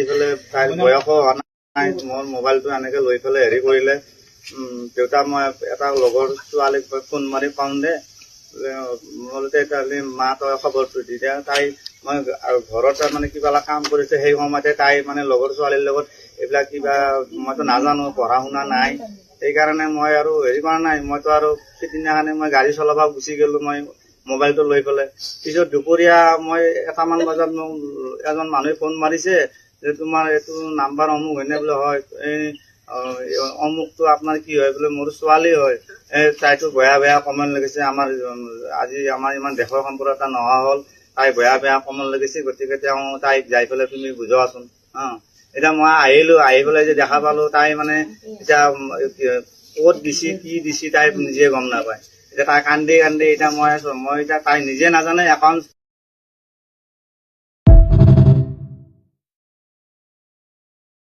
ইফালে তাইৰ বয়সো হোৱা নাই, মোৰ মোবাইলটো এনেকে লৈ পেলাই হেৰি কৰিলে। দেউতা মই এটা লগৰ ছোৱালীক ফোন মাৰি পাওঁ দে বোলোতে তাহলে মা তই খবৰটো দি দিয়া। তাই মই ঘৰত মানে কিবা এটা কাম কৰিছে, সেই সময়তে তাই মানে লগৰ ছোৱালীৰ লগত এইবিলাক কিবা মইতো নাজানো, পঢ়া শুনা নাই, সেইকাৰণে মই আৰু হেৰি কৰা নাই। মইতো আৰু সিদিনাখনে মই গাড়ী চলাব গুচি গলো, মই মোবাইলটো লৈ পেলাই। পিছত দুপৰীয়া মই 1মান বজাত মোক এজন মানুহে ফোন মাৰিছে যে তোমাৰ এইটো নাম্বাৰ অমুক হয়নে বোলে। হয়, এই অমুকটো আপোনাৰ কি হয় বোলে, মোৰ ছোৱালী হয়, তাইতো বেয়া কমেণ্ট লাগিছে, আজি আমাৰ ইমান দেশৰ সম্পৰ্ক এটা নোহোৱা হ'ল, তাই বেয়া কমেণ্ট লাগিছে, গতিকে তেওঁ তাইক যাই পেলাই তুমি বুজোৱাচোন। এতিয়া মই আহিলো, আহি পেলাই যে দেখা পালো তাই মানে এতিয়া ক'ত দিছি কি দিছি তাই নিজে গম নাপায়। এতিয়া তাই কান্দি এতিয়া মই এতিয়া তাই নিজে নাজানে একাউণ্ট